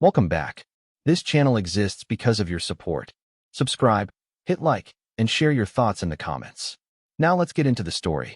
Welcome back. This channel exists because of your support. Subscribe, hit like, and share your thoughts in the comments. Now let's get into the story.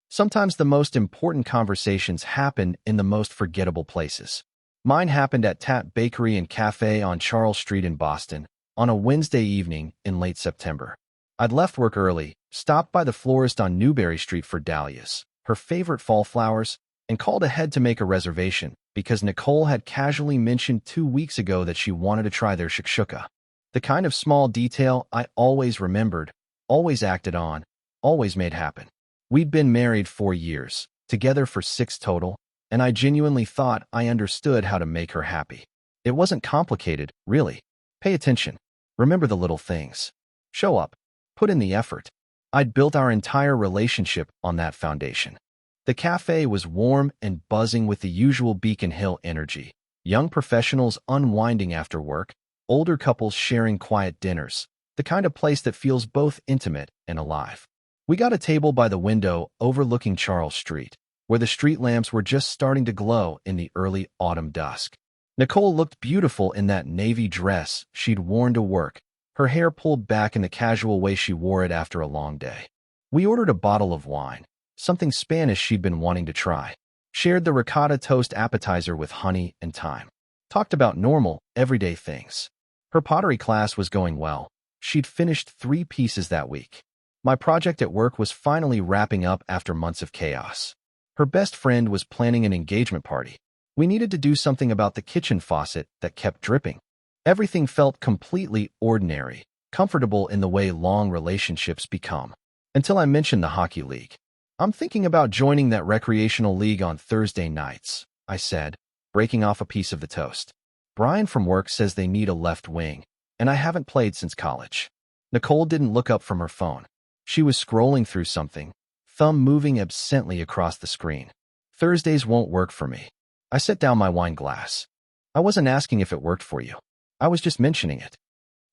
Sometimes the most important conversations happen in the most forgettable places. Mine happened at Tat Bakery and Cafe on Charles Street in Boston on a Wednesday evening in late September. I'd left work early, stopped by the florist on Newberry Street for dahlias, her favorite fall flowers, and called ahead to make a reservation because Nicole had casually mentioned 2 weeks ago that she wanted to try their shakshuka. The kind of small detail I always remembered, always acted on, always made happen. We'd been married 4 years, together for 6 total, and I genuinely thought I understood how to make her happy. It wasn't complicated, really. Pay attention. Remember the little things. Show up. Put in the effort. I'd built our entire relationship on that foundation. The cafe was warm and buzzing with the usual Beacon Hill energy. Young professionals unwinding after work, older couples sharing quiet dinners, the kind of place that feels both intimate and alive. We got a table by the window overlooking Charles Street, where the street lamps were just starting to glow in the early autumn dusk. Nicole looked beautiful in that navy dress she'd worn to work, her hair pulled back in the casual way she wore it after a long day. We ordered a bottle of wine, something Spanish she'd been wanting to try, shared the ricotta toast appetizer with honey and thyme, talked about normal, everyday things. Her pottery class was going well. She'd finished 3 pieces that week. My project at work was finally wrapping up after months of chaos. Her best friend was planning an engagement party. We needed to do something about the kitchen faucet that kept dripping. Everything felt completely ordinary, comfortable in the way long relationships become. Until I mentioned the hockey league. "I'm thinking about joining that recreational league on Thursday nights," I said, breaking off a piece of the toast. "Brian from work says they need a left wing, and I haven't played since college." Nicole didn't look up from her phone. She was scrolling through something, thumb moving absently across the screen. "Thursdays won't work for me." I set down my wine glass. "I wasn't asking if it worked for you. I was just mentioning it."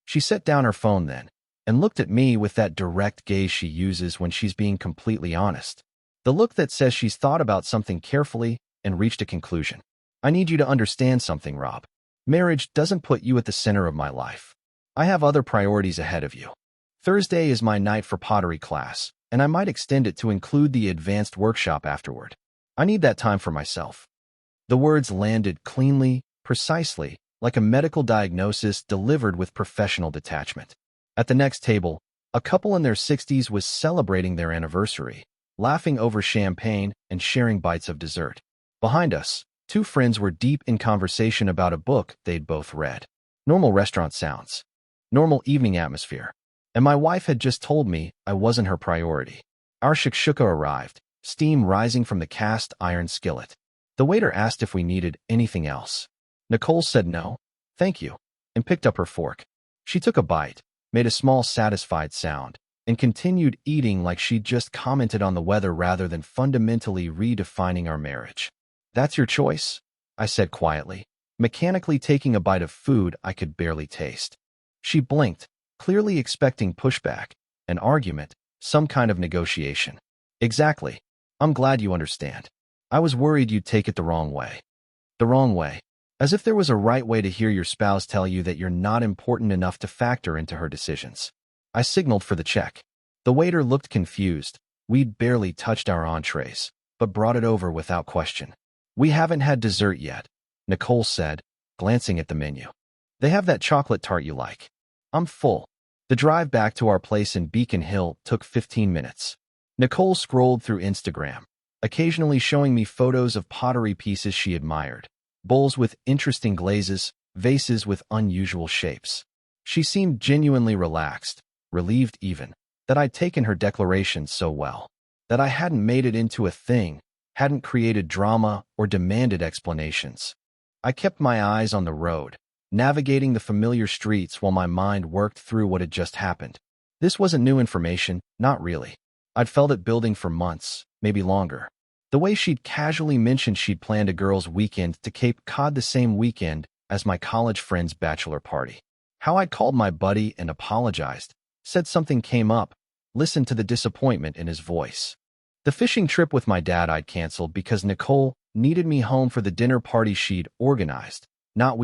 She set down her phone then, and looked at me with that direct gaze she uses when she's being completely honest. The look that says she's thought about something carefully and reached a conclusion. "I need you to understand something, Rob. Marriage doesn't put you at the center of my life. I have other priorities ahead of you. Thursday is my night for pottery class, and I might extend it to include the advanced workshop afterward. I need that time for myself." The words landed cleanly, precisely, like a medical diagnosis delivered with professional detachment. At the next table, a couple in their 60s was celebrating their anniversary, laughing over champagne and sharing bites of dessert. Behind us, 2 friends were deep in conversation about a book they'd both read. Normal restaurant sounds. Normal evening atmosphere. And my wife had just told me I wasn't her priority. Our shakshuka arrived, steam rising from the cast iron skillet. The waiter asked if we needed anything else. Nicole said no, thank you, and picked up her fork. She took a bite, made a small satisfied sound, and continued eating like she'd just commented on the weather rather than fundamentally redefining our marriage. "That's your choice," I said quietly, mechanically taking a bite of food I could barely taste. She blinked, clearly expecting pushback, an argument, some kind of negotiation. "Exactly. I'm glad you understand. I was worried you'd take it the wrong way." The wrong way. As if there was a right way to hear your spouse tell you that you're not important enough to factor into her decisions. I signaled for the check. The waiter looked confused. We'd barely touched our entrees, but brought it over without question. "We haven't had dessert yet," Nicole said, glancing at the menu. "They have that chocolate tart you like." "I'm full." The drive back to our place in Beacon Hill took 15 minutes. Nicole scrolled through Instagram, occasionally showing me photos of pottery pieces she admired. Bowls with interesting glazes, vases with unusual shapes. She seemed genuinely relaxed, relieved even, that I'd taken her declaration so well, that I hadn't made it into a thing, hadn't created drama or demanded explanations. I kept my eyes on the road, navigating the familiar streets while my mind worked through what had just happened. This wasn't new information, not really. I'd felt it building for months, maybe longer. The way she'd casually mentioned she'd planned a girls' weekend to Cape Cod the same weekend as my college friend's bachelor party. How I'd called my buddy and apologized, said something came up, listened to the disappointment in his voice. The fishing trip with my dad I'd canceled because Nicole needed me home for the dinner party she'd organized, Not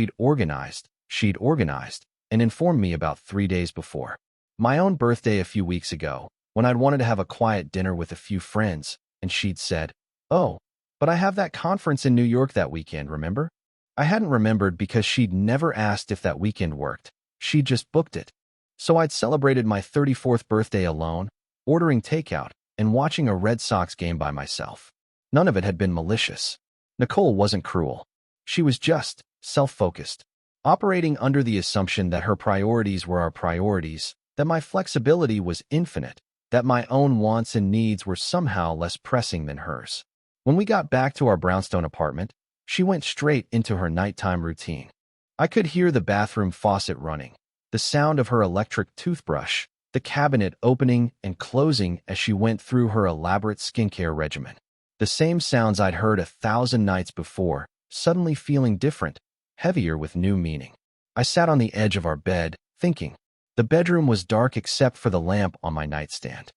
she'd organized, and informed me about 3 days before. My own birthday a few weeks ago, when I'd wanted to have a quiet dinner with a few friends, and she'd said, "Oh, but I have that conference in New York that weekend, remember?" I hadn't remembered because she'd never asked if that weekend worked. She'd just booked it. So I'd celebrated my 34th birthday alone, ordering takeout, and watching a Red Sox game by myself. None of it had been malicious. Nicole wasn't cruel. She was just self-focused, operating under the assumption that her priorities were our priorities, that my flexibility was infinite, that my own wants and needs were somehow less pressing than hers. When we got back to our brownstone apartment, she went straight into her nighttime routine. I could hear the bathroom faucet running, the sound of her electric toothbrush, the cabinet opening and closing as she went through her elaborate skincare regimen. The same sounds I'd heard 1,000 nights before, suddenly feeling different, heavier with new meaning. I sat on the edge of our bed, thinking. The bedroom was dark except for the lamp on my nightstand.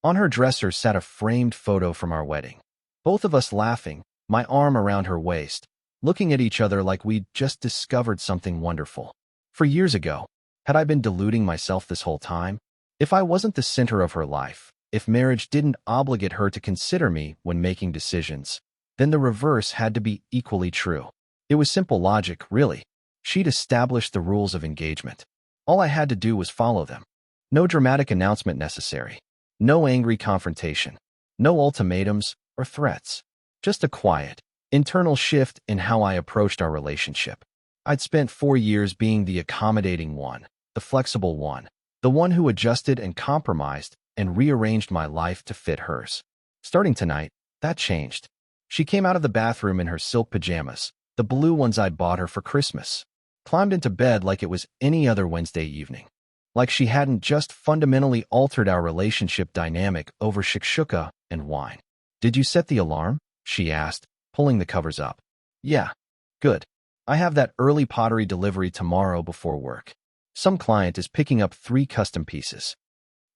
On her dresser sat a framed photo from our wedding. Both of us laughing, my arm around her waist, looking at each other like we'd just discovered something wonderful. For years ago, had I been deluding myself this whole time? If I wasn't the center of her life, if marriage didn't obligate her to consider me when making decisions, then the reverse had to be equally true. It was simple logic, really. She'd established the rules of engagement. All I had to do was follow them. No dramatic announcement necessary. No angry confrontation. No ultimatums or threats. Just a quiet, internal shift in how I approached our relationship. I'd spent 4 years being the accommodating one, the flexible one, the one who adjusted and compromised and rearranged my life to fit hers. Starting tonight, that changed. She came out of the bathroom in her silk pajamas, the blue ones I'd bought her for Christmas, climbed into bed like it was any other Wednesday evening. Like she hadn't just fundamentally altered our relationship dynamic over shakshuka and wine. "Did you set the alarm?" she asked, pulling the covers up. "Yeah. Good. I have that early pottery delivery tomorrow before work. Some client is picking up 3 custom pieces."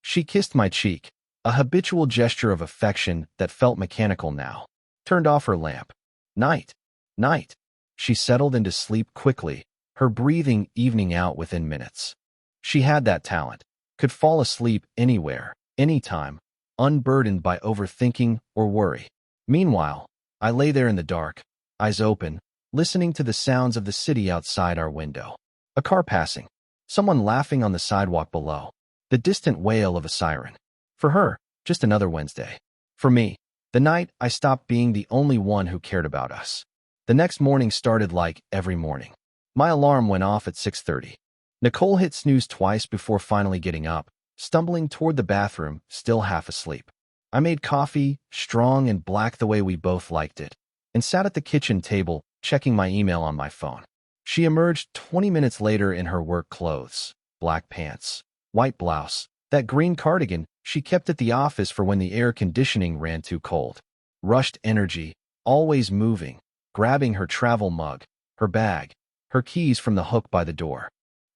She kissed my cheek, a habitual gesture of affection that felt mechanical now. Turned off her lamp. "Night. Night." She settled into sleep quickly, her breathing evening out within minutes. She had that talent, could fall asleep anywhere, anytime, unburdened by overthinking or worry. Meanwhile, I lay there in the dark, eyes open, listening to the sounds of the city outside our window. A car passing, someone laughing on the sidewalk below, the distant wail of a siren. For her, just another Wednesday. For me, the night I stopped being the only one who cared about us. The next morning started like every morning. My alarm went off at 6:30. Nicole hit snooze twice before finally getting up, stumbling toward the bathroom, still half asleep. I made coffee, strong and black the way we both liked it, and sat at the kitchen table, checking my email on my phone. She emerged 20 minutes later in her work clothes, black pants, white blouse, that green cardigan she kept at the office for when the air conditioning ran too cold. Rushed energy, always moving, grabbing her travel mug, her bag, her keys from the hook by the door.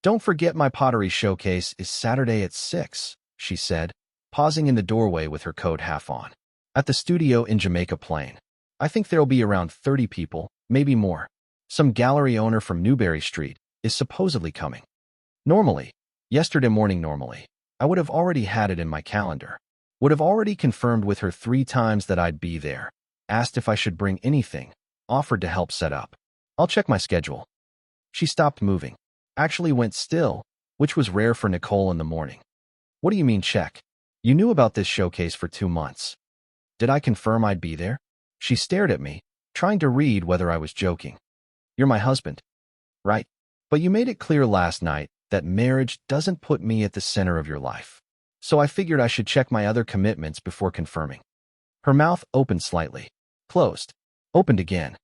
"Don't forget my pottery showcase is Saturday at 6, she said, pausing in the doorway with her coat half on. "At the studio in Jamaica Plain. I think there'll be around 30 people, maybe more. Some gallery owner from Newberry Street is supposedly coming." Yesterday morning, I would have already had it in my calendar. Would have already confirmed with her 3 times that I'd be there, asked if I should bring anything, offered to help set up. "I'll check my schedule." She stopped moving, actually went still, which was rare for Nicole in the morning. "What do you mean check? You knew about this showcase for 2 months. Did I confirm I'd be there?" She stared at me, trying to read whether I was joking. "You're my husband, right? But you made it clear last night that marriage doesn't put me at the center of your life. So I figured I should check my other commitments before confirming." Her mouth opened slightly, closed, opened again.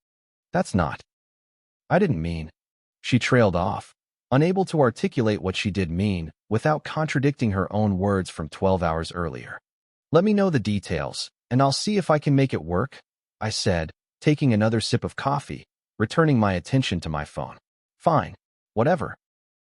"That's not. I didn't mean." She trailed off, unable to articulate what she did mean without contradicting her own words from 12 hours earlier. "Let me know the details, and I'll see if I can make it work," I said, taking another sip of coffee, returning my attention to my phone. "Fine, whatever."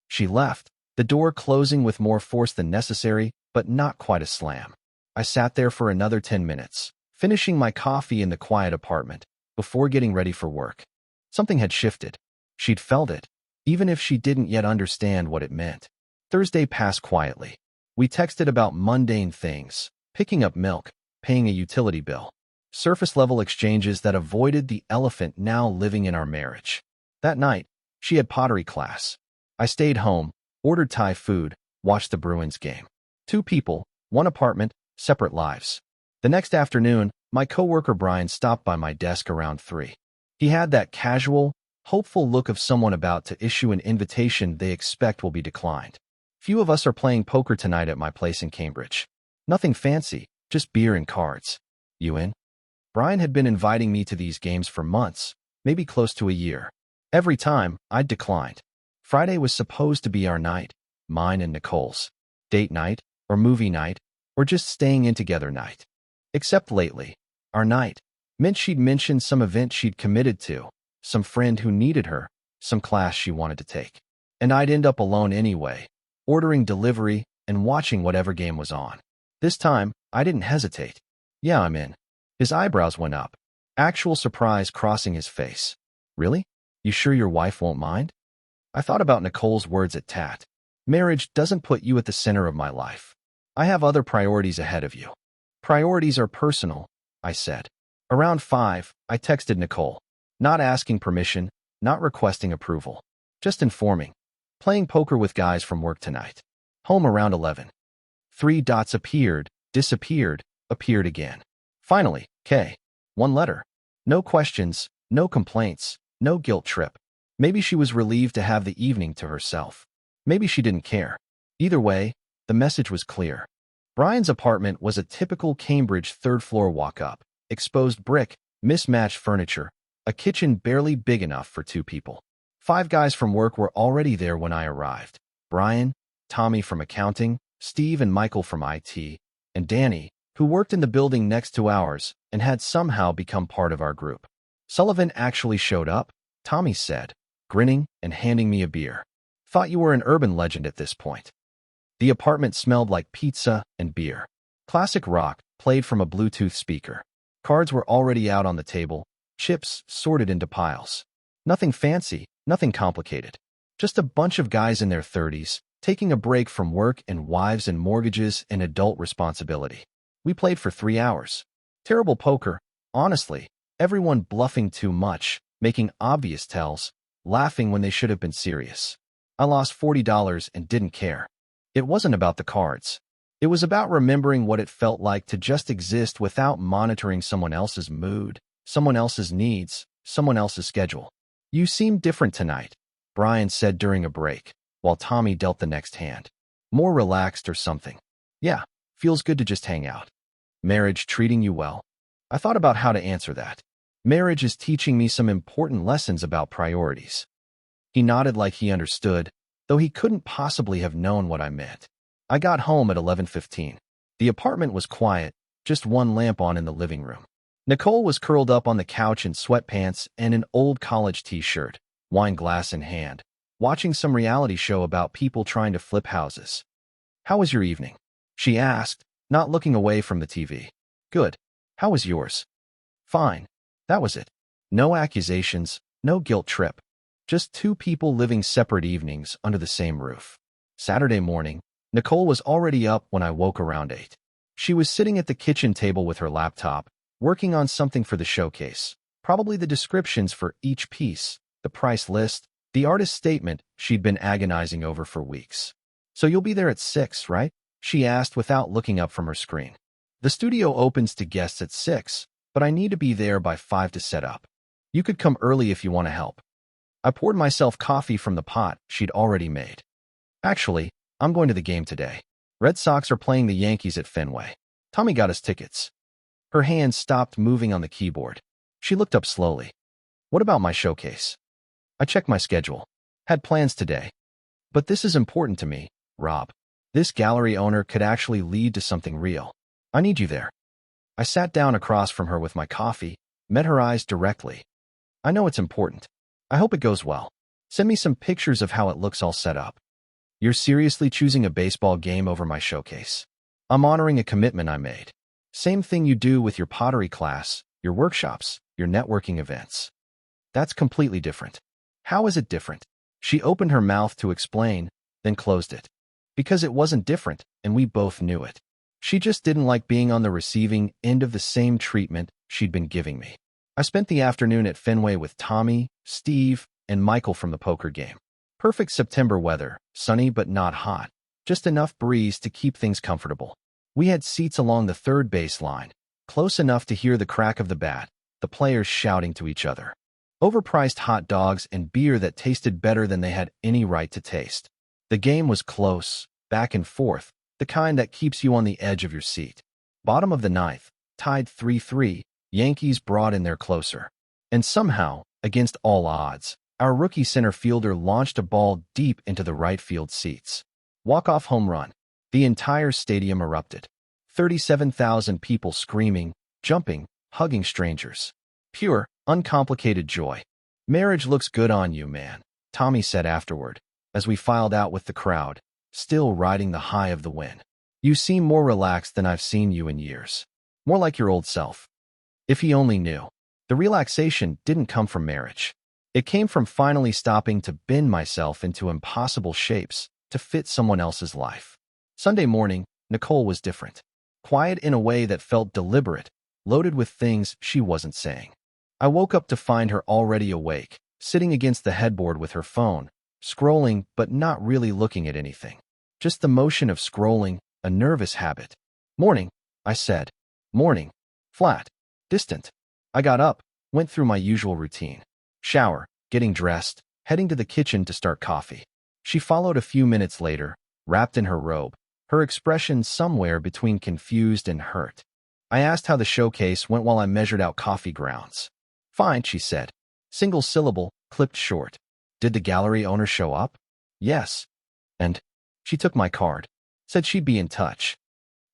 She left, the door closing with more force than necessary, but not quite a slam. I sat there for another 10 minutes, finishing my coffee in the quiet apartment, before getting ready for work. Something had shifted. She'd felt it, even if she didn't yet understand what it meant. Thursday passed quietly. We texted about mundane things, picking up milk, paying a utility bill. Surface-level exchanges that avoided the elephant now living in our marriage. That night, she had pottery class. I stayed home, ordered Thai food, watched the Bruins game. 2 people, 1 apartment, separate lives. The next afternoon, my coworker Brian stopped by my desk around 3. He had that casual, hopeful look of someone about to issue an invitation they expect will be declined. Few of us are playing poker tonight at my place in Cambridge. Nothing fancy, just beer and cards. You in? Brian had been inviting me to these games for months, maybe close to a year. Every time, I'd declined. Friday was supposed to be our night, mine and Nicole's. Date night, or movie night, or just staying in together night. Except lately, our night meant she'd mentioned some event she'd committed to, some friend who needed her, some class she wanted to take. And I'd end up alone anyway, ordering delivery and watching whatever game was on. This time, I didn't hesitate. Yeah, I'm in. His eyebrows went up, actual surprise crossing his face. Really? You sure your wife won't mind? I thought about Nicole's words at Tat. Marriage doesn't put you at the center of my life. I have other priorities ahead of you. Priorities are personal, I said. Around 5, I texted Nicole, not asking permission, not requesting approval, just informing. Playing poker with guys from work tonight. Home around 11. 3 dots appeared, disappeared, appeared again. Finally, K. 1 letter. No questions, no complaints, no guilt trip. Maybe she was relieved to have the evening to herself. Maybe she didn't care. Either way, the message was clear. Brian's apartment was a typical Cambridge 3rd-floor walk-up. Exposed brick, mismatched furniture, a kitchen barely big enough for 2 people. 5 guys from work were already there when I arrived. Brian, Tommy from accounting, Steve and Michael from IT, and Danny, who worked in the building next to ours and had somehow become part of our group. Sullivan actually showed up, Tommy said, grinning and handing me a beer. Thought you were an urban legend at this point. The apartment smelled like pizza and beer. Classic rock played from a Bluetooth speaker. Cards were already out on the table, chips sorted into piles. Nothing fancy, nothing complicated. Just a bunch of guys in their 30s, taking a break from work and wives and mortgages and adult responsibility. We played for 3 hours. Terrible poker, honestly, everyone bluffing too much, making obvious tells, laughing when they should have been serious. I lost $40 and didn't care. It wasn't about the cards. It was about remembering what it felt like to just exist without monitoring someone else's mood, someone else's needs, someone else's schedule. You seem different tonight, Brian said during a break, while Tommy dealt the next hand. More relaxed or something. Yeah, feels good to just hang out. Marriage treating you well? I thought about how to answer that. Marriage is teaching me some important lessons about priorities. He nodded like he understood, though he couldn't possibly have known what I meant. I got home at 11:15. The apartment was quiet, just 1 lamp on in the living room. Nicole was curled up on the couch in sweatpants and an old college t-shirt, wine glass in hand, watching some reality show about people trying to flip houses. How was your evening? She asked, not looking away from the TV. Good. How was yours? Fine. That was it. No accusations, no guilt trip. Just 2 people living separate evenings under the same roof. Saturday morning, Nicole was already up when I woke around 8. She was sitting at the kitchen table with her laptop, working on something for the showcase. Probably the descriptions for each piece, the price list, the artist's statement she'd been agonizing over for weeks. So you'll be there at 6, right? She asked without looking up from her screen. The studio opens to guests at 6, but I need to be there by 5 to set up. You could come early if you want to help. I poured myself coffee from the pot she'd already made. Actually, I'm going to the game today. Red Sox are playing the Yankees at Fenway. Tommy got us tickets. Her hands stopped moving on the keyboard. She looked up slowly. What about my showcase? I checked my schedule. Had plans today. But this is important to me, Rob. This gallery owner could actually lead to something real. I need you there. I sat down across from her with my coffee, met her eyes directly. I know it's important. I hope it goes well. Send me some pictures of how it looks all set up. You're seriously choosing a baseball game over my showcase? I'm honoring a commitment I made. Same thing you do with your pottery class, your workshops, your networking events. That's completely different. How is it different? She opened her mouth to explain, then closed it. Because it wasn't different, and we both knew it. She just didn't like being on the receiving end of the same treatment she'd been giving me. I spent the afternoon at Fenway with Tommy, Steve, and Michael from the poker game. Perfect September weather, sunny but not hot. Just enough breeze to keep things comfortable. We had seats along the third base line, close enough to hear the crack of the bat, the players shouting to each other. Overpriced hot dogs and beer that tasted better than they had any right to taste. The game was close, back and forth, the kind that keeps you on the edge of your seat. Bottom of the ninth, tied 3-3, Yankees brought in their closer. And somehow, against all odds, our rookie center fielder launched a ball deep into the right field seats. Walk-off home run. The entire stadium erupted. 37,000 people screaming, jumping, hugging strangers. Pure, uncomplicated joy. Marriage looks good on you, man, Tommy said afterward, as we filed out with the crowd, still riding the high of the win. You seem more relaxed than I've seen you in years. More like your old self. If he only knew. The relaxation didn't come from marriage. It came from finally stopping to bend myself into impossible shapes to fit someone else's life. Sunday morning, Nicole was different. Quiet in a way that felt deliberate, loaded with things she wasn't saying. I woke up to find her already awake, sitting against the headboard with her phone, scrolling but not really looking at anything. Just the motion of scrolling, a nervous habit. Morning, I said. Morning. Flat. Distant. I got up, went through my usual routine. Shower, getting dressed, heading to the kitchen to start coffee. She followed a few minutes later, wrapped in her robe, her expression somewhere between confused and hurt. I asked how the showcase went while I measured out coffee grounds. Fine, she said. Single syllable, clipped short. Did the gallery owner show up? Yes. And she took my card. Said she'd be in touch.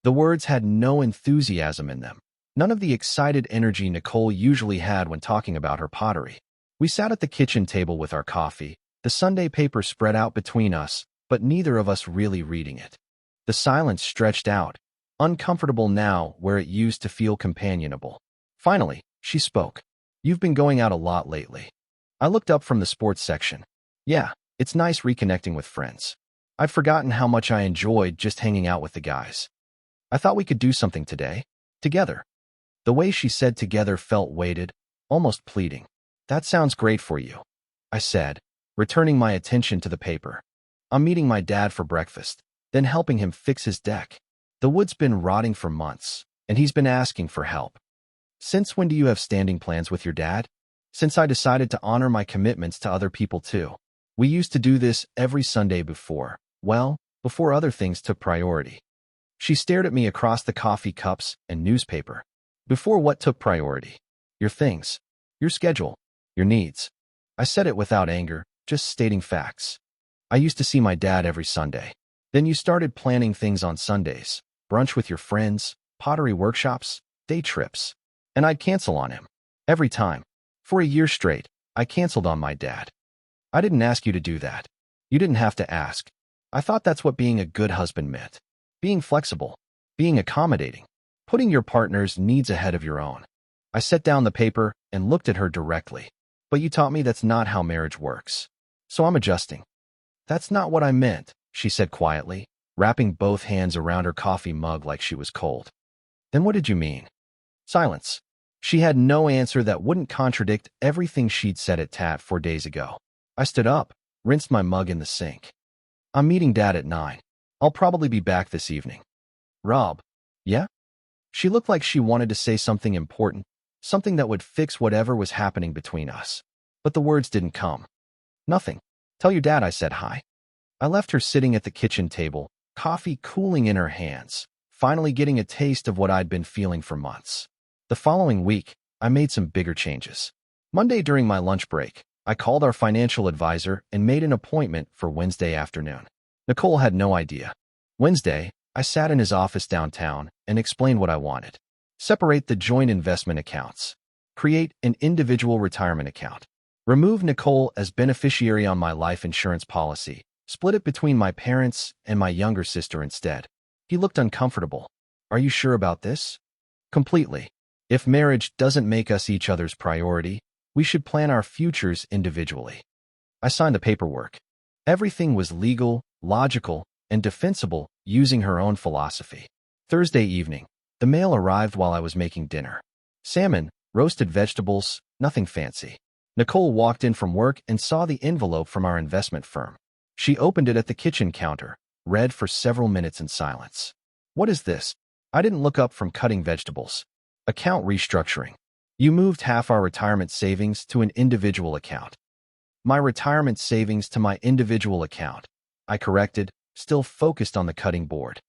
The words had no enthusiasm in them. None of the excited energy Nicole usually had when talking about her pottery. We sat at the kitchen table with our coffee, the Sunday paper spread out between us, but neither of us really reading it. The silence stretched out, uncomfortable now where it used to feel companionable. Finally, she spoke. You've been going out a lot lately. I looked up from the sports section. Yeah, it's nice reconnecting with friends. I'd forgotten how much I enjoyed just hanging out with the guys. I thought we could do something today. Together. The way she said together felt weighted, almost pleading. That sounds great for you, I said, returning my attention to the paper. I'm meeting my dad for breakfast, then helping him fix his deck. The wood's been rotting for months, and he's been asking for help. Since when do you have standing plans with your dad? Since I decided to honor my commitments to other people too. We used to do this every Sunday before other things took priority. She stared at me across the coffee cups and newspaper. Before what took priority? Your things. Your schedule. Your needs. I said it without anger, just stating facts. I used to see my dad every Sunday. Then you started planning things on Sundays. Brunch with your friends, pottery workshops, day trips. And I'd cancel on him. Every time. For a year straight, I canceled on my dad. I didn't ask you to do that. You didn't have to ask. I thought that's what being a good husband meant. Being flexible. Being accommodating. Putting your partner's needs ahead of your own. I set down the paper and looked at her directly. But you taught me that's not how marriage works. So I'm adjusting. That's not what I meant, she said quietly, wrapping both hands around her coffee mug like she was cold. Then what did you mean? Silence. She had no answer that wouldn't contradict everything she'd said at Tat 4 days ago. I stood up, rinsed my mug in the sink. I'm meeting Dad at 9. I'll probably be back this evening. Rob. Yeah? She looked like she wanted to say something important, something that would fix whatever was happening between us. But the words didn't come. Nothing. Tell your dad I said hi. I left her sitting at the kitchen table, coffee cooling in her hands, finally getting a taste of what I'd been feeling for months. The following week, I made some bigger changes. Monday during my lunch break, I called our financial advisor and made an appointment for Wednesday afternoon. Nicole had no idea. Wednesday, I sat in his office downtown and explained what I wanted. Separate the joint investment accounts. Create an individual retirement account. Remove Nicole as beneficiary on my life insurance policy. Split it between my parents and my younger sister instead. He looked uncomfortable. Are you sure about this? Completely. If marriage doesn't make us each other's priority, we should plan our futures individually. I signed the paperwork. Everything was legal, logical, and defensible, using her own philosophy. Thursday evening, the mail arrived while I was making dinner. Salmon, roasted vegetables, nothing fancy. Nicole walked in from work and saw the envelope from our investment firm. She opened it at the kitchen counter, read for several minutes in silence. What is this? I didn't look up from cutting vegetables. Account restructuring. You moved half our retirement savings to an individual account. My retirement savings to my individual account, I corrected, still focused on the cutting board.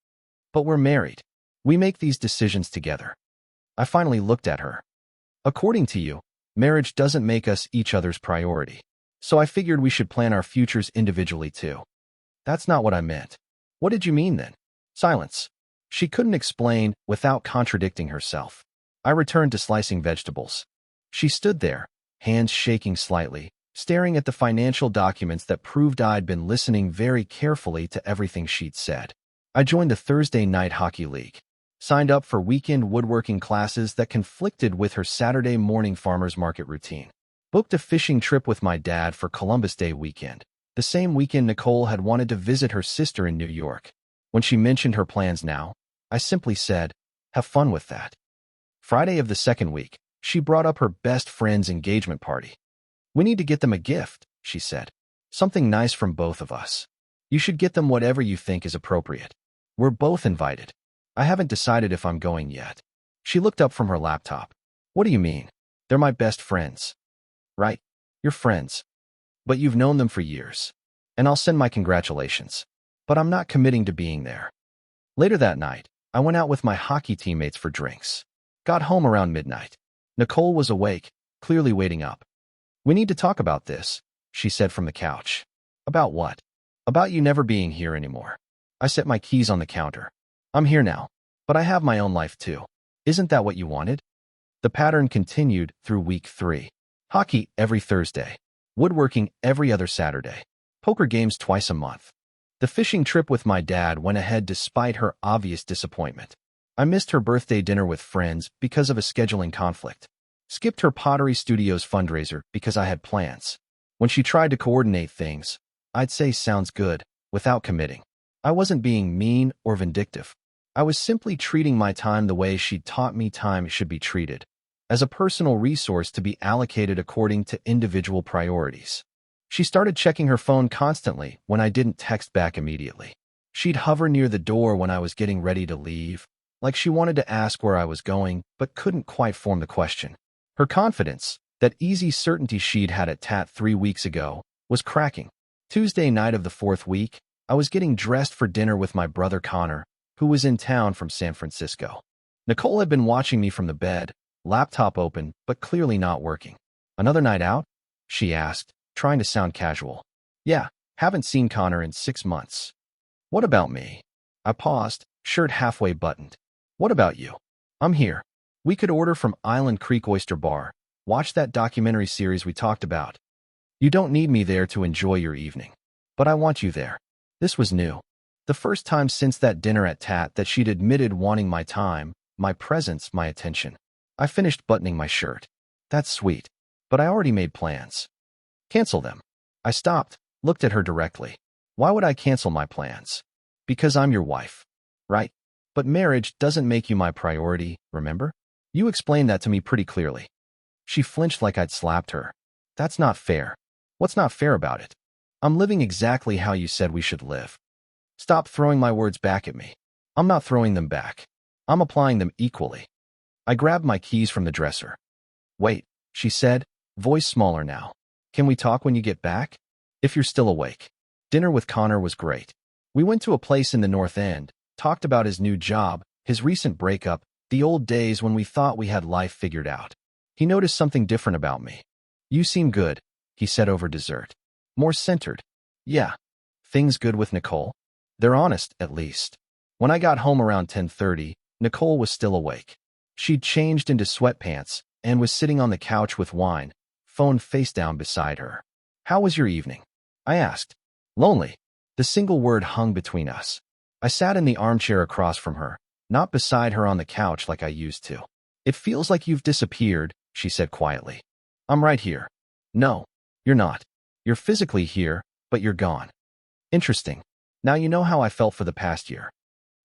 But we're married. We make these decisions together. I finally looked at her. According to you, marriage doesn't make us each other's priority. So I figured we should plan our futures individually too. That's not what I meant. What did you mean then? Silence. She couldn't explain without contradicting herself. I returned to slicing vegetables. She stood there, hands shaking slightly, staring at the financial documents that proved I'd been listening very carefully to everything she'd said. I joined the Thursday night hockey league, signed up for weekend woodworking classes that conflicted with her Saturday morning farmer's market routine, booked a fishing trip with my dad for Columbus Day weekend, the same weekend Nicole had wanted to visit her sister in New York. When she mentioned her plans now, I simply said, have fun with that. Friday of the second week, she brought up her best friend's engagement party. We need to get them a gift, she said. Something nice from both of us. You should get them whatever you think is appropriate. We're both invited. I haven't decided if I'm going yet. She looked up from her laptop. What do you mean? They're my best friends. Right, you're friends. But you've known them for years. And I'll send my congratulations. But I'm not committing to being there. Later that night, I went out with my hockey teammates for drinks. Got home around midnight. Nicole was awake, clearly waiting up. We need to talk about this, she said from the couch. About what? About you never being here anymore. I set my keys on the counter. I'm here now, but I have my own life too. Isn't that what you wanted? The pattern continued through week 3. Hockey every Thursday. Woodworking every other Saturday. Poker games twice a month. The fishing trip with my dad went ahead despite her obvious disappointment. I missed her birthday dinner with friends because of a scheduling conflict. Skipped her pottery studio's fundraiser because I had plans. When she tried to coordinate things, I'd say sounds good, without committing. I wasn't being mean or vindictive. I was simply treating my time the way she'd taught me time should be treated, as a personal resource to be allocated according to individual priorities. She started checking her phone constantly when I didn't text back immediately. She'd hover near the door when I was getting ready to leave, like she wanted to ask where I was going, but couldn't quite form the question. Her confidence, that easy certainty she'd had at TAT 3 weeks ago, was cracking. Tuesday night of the 4th week, I was getting dressed for dinner with my brother Connor, who was in town from San Francisco. Nicole had been watching me from the bed, laptop open, but clearly not working. Another night out? She asked, trying to sound casual. Yeah, haven't seen Connor in 6 months. What about me? I paused, shirt halfway buttoned. What about you? I'm here. We could order from Island Creek Oyster Bar, watch that documentary series we talked about. You don't need me there to enjoy your evening. But I want you there. This was new. The first time since that dinner at TAT that she'd admitted wanting my time, my presence, my attention. I finished buttoning my shirt. That's sweet. But I already made plans. Cancel them. I stopped, looked at her directly. Why would I cancel my plans? Because I'm your wife. Right? But marriage doesn't make you my priority, remember? You explained that to me pretty clearly. She flinched like I'd slapped her. That's not fair. What's not fair about it? I'm living exactly how you said we should live. Stop throwing my words back at me. I'm not throwing them back. I'm applying them equally. I grabbed my keys from the dresser. Wait, she said, voice smaller now. Can we talk when you get back? If you're still awake. Dinner with Connor was great. We went to a place in the North End, talked about his new job, his recent breakup, the old days when we thought we had life figured out. He noticed something different about me. You seem good, he said over dessert. More centered. Yeah. Things good with Nicole? They're honest, at least. When I got home around 10:30, Nicole was still awake. She'd changed into sweatpants and was sitting on the couch with wine, phone face down beside her. How was your evening? I asked. Lonely. The single word hung between us. I sat in the armchair across from her, not beside her on the couch like I used to. It feels like you've disappeared, she said quietly. I'm right here. No, you're not. You're physically here, but you're gone. Interesting. Now you know how I felt for the past year.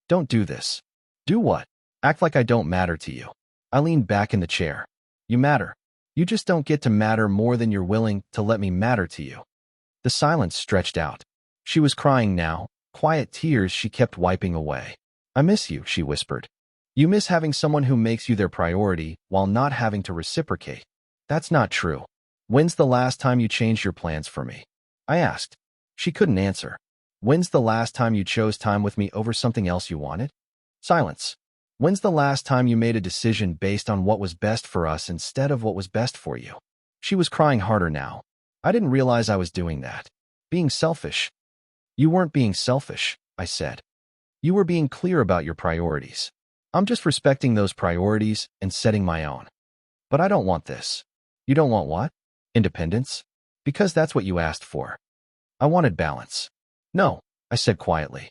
Don't do this. Do what? Act like I don't matter to you. I leaned back in the chair. You matter. You just don't get to matter more than you're willing to let me matter to you. The silence stretched out. She was crying now, quiet tears she kept wiping away. I miss you, she whispered. You miss having someone who makes you their priority while not having to reciprocate. That's not true. When's the last time you changed your plans for me? I asked. She couldn't answer. When's the last time you chose time with me over something else you wanted? Silence. When's the last time you made a decision based on what was best for us instead of what was best for you? She was crying harder now. I didn't realize I was doing that. Being selfish. You weren't being selfish, I said. You were being clear about your priorities. I'm just respecting those priorities and setting my own. But I don't want this. You don't want what? Independence? Because that's what you asked for. I wanted balance. No, I said quietly.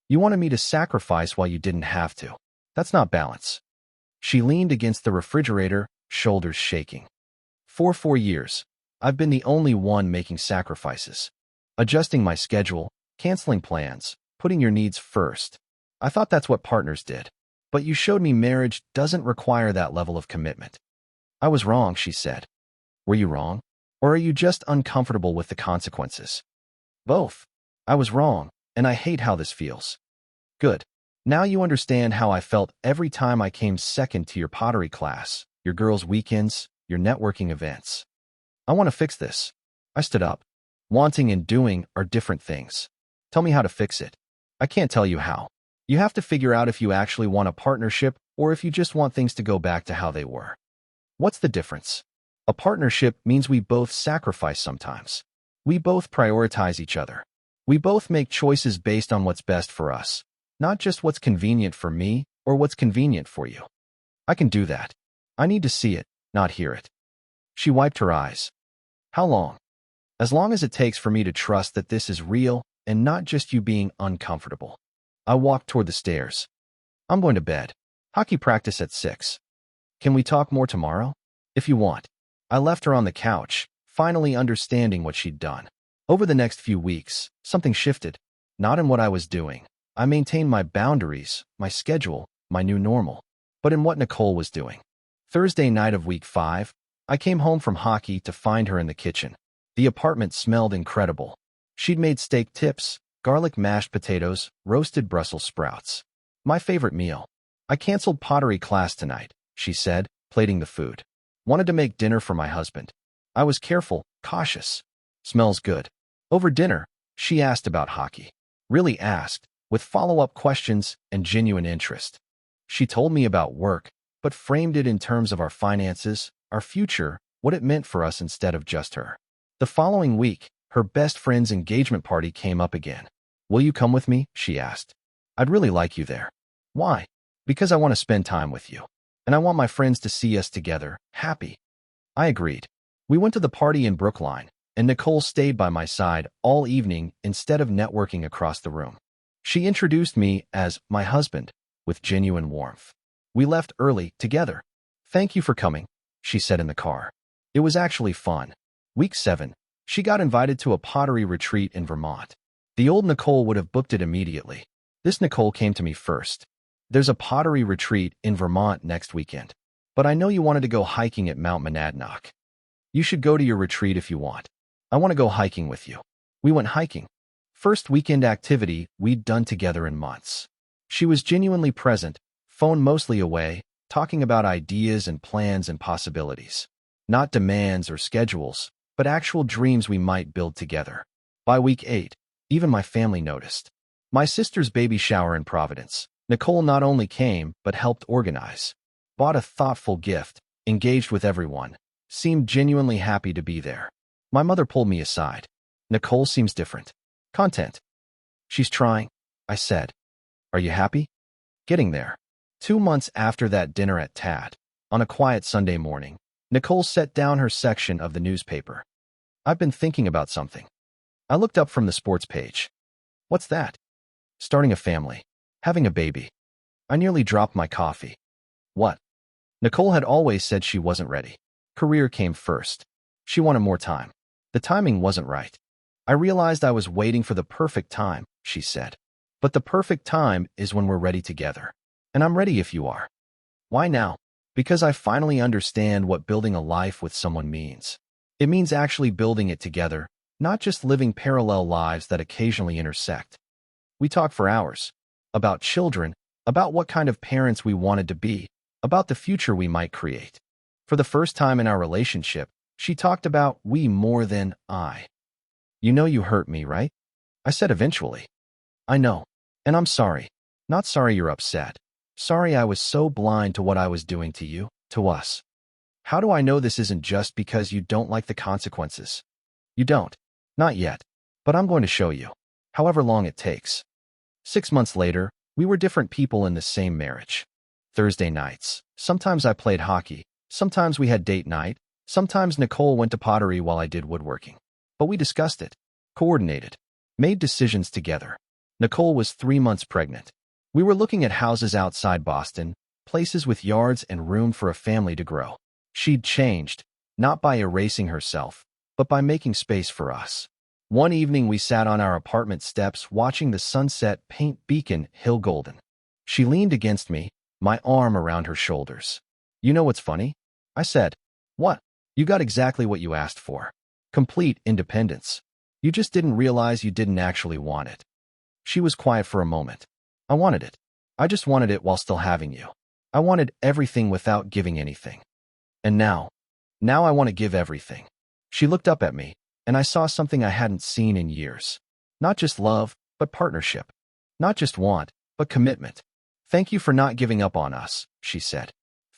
You wanted me to sacrifice while you didn't have to. That's not balance. She leaned against the refrigerator, shoulders shaking. For 4 years, I've been the only one making sacrifices. Adjusting my schedule, canceling plans, putting your needs first. I thought that's what partners did. But you showed me marriage doesn't require that level of commitment. I was wrong, she said. Were you wrong? Or are you just uncomfortable with the consequences? Both. I was wrong, and I hate how this feels. Good. Now you understand how I felt every time I came second to your pottery class, your girls' weekends, your networking events. I want to fix this. I stood up. Wanting and doing are different things. Tell me how to fix it. I can't tell you how. You have to figure out if you actually want a partnership or if you just want things to go back to how they were. What's the difference? A partnership means we both sacrifice sometimes. We both prioritize each other. We both make choices based on what's best for us, not just what's convenient for me or what's convenient for you. I can do that. I need to see it, not hear it. She wiped her eyes. How long? As long as it takes for me to trust that this is real and not just you being uncomfortable. I walked toward the stairs. I'm going to bed. Hockey practice at 6. Can we talk more tomorrow? If you want. I left her on the couch, finally understanding what she'd done. Over the next few weeks, something shifted. Not in what I was doing. I maintained my boundaries, my schedule, my new normal. But in what Nicole was doing. Thursday night of week 5, I came home from hockey to find her in the kitchen. The apartment smelled incredible. She'd made steak tips, garlic mashed potatoes, roasted Brussels sprouts. My favorite meal. I canceled pottery class tonight, she said, plating the food. Wanted to make dinner for my husband. I was careful, cautious. Smells good. Over dinner, she asked about hockey. Really asked, with follow-up questions and genuine interest. She told me about work, but framed it in terms of our finances, our future, what it meant for us instead of just her. The following week, her best friend's engagement party came up again. Will you come with me? She asked. I'd really like you there. Why? Because I want to spend time with you. And I want my friends to see us together, happy. I agreed. We went to the party in Brookline, and Nicole stayed by my side all evening instead of networking across the room. She introduced me as my husband, with genuine warmth. We left early, together. Thank you for coming, she said in the car. It was actually fun. Week 7, she got invited to a pottery retreat in Vermont. The old Nicole would have booked it immediately. This Nicole came to me first. There's a pottery retreat in Vermont next weekend. But I know you wanted to go hiking at Mount Monadnock. You should go to your retreat if you want. I want to go hiking with you. We went hiking. First weekend activity we'd done together in months. She was genuinely present, phone mostly away, talking about ideas and plans and possibilities. Not demands or schedules, but actual dreams we might build together. By week 8, even my family noticed. My sister's baby shower in Providence. Nicole not only came, but helped organize. Bought a thoughtful gift, engaged with everyone, seemed genuinely happy to be there. My mother pulled me aside. Nicole seems different. Content. She's trying, I said. Are you happy? Getting there. 2 months after that dinner at Tad, on a quiet Sunday morning, Nicole set down her section of the newspaper. I've been thinking about something. I looked up from the sports page. What's that? Starting a family. Having a baby. I nearly dropped my coffee. What? Nicole had always said she wasn't ready. Career came first. She wanted more time. The timing wasn't right. I realized I was waiting for the perfect time, she said. But the perfect time is when we're ready together. And I'm ready if you are. Why now? Because I finally understand what building a life with someone means. It means actually building it together, not just living parallel lives that occasionally intersect. We talked for hours. About children, about what kind of parents we wanted to be, about the future we might create. For the first time in our relationship, she talked about we more than I. You know you hurt me, right? I said eventually. I know. And I'm sorry. Not sorry you're upset. Sorry I was so blind to what I was doing to you, to us. How do I know this isn't just because you don't like the consequences? You don't. Not yet. But I'm going to show you. However long it takes. 6 months later, we were different people in the same marriage. Thursday nights. Sometimes I played hockey. Sometimes we had date night. Sometimes Nicole went to pottery while I did woodworking. But we discussed it. Coordinated. Made decisions together. Nicole was 3 months pregnant. We were looking at houses outside Boston, places with yards and room for a family to grow. She'd changed, not by erasing herself, but by making space for us. One evening we sat on our apartment steps watching the sunset paint Beacon Hill golden. She leaned against me, my arm around her shoulders. You know what's funny? I said. What? You got exactly what you asked for. Complete independence. You just didn't realize you didn't actually want it. She was quiet for a moment. I wanted it. I just wanted it while still having you. I wanted everything without giving anything. And now I want to give everything. She looked up at me, and I saw something I hadn't seen in years. Not just love, but partnership. Not just want, but commitment. Thank you for not giving up on us, she said.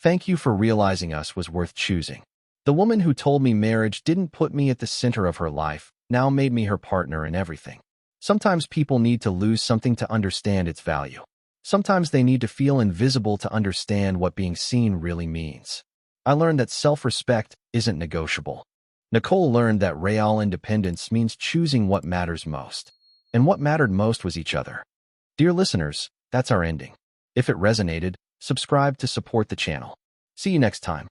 Thank you for realizing us was worth choosing. The woman who told me marriage didn't put me at the center of her life now made me her partner in everything. Sometimes people need to lose something to understand its value. Sometimes they need to feel invisible to understand what being seen really means. I learned that self-respect isn't negotiable. Nicole learned that real independence means choosing what matters most. And what mattered most was each other. Dear listeners, that's our ending. If it resonated, subscribe to support the channel. See you next time.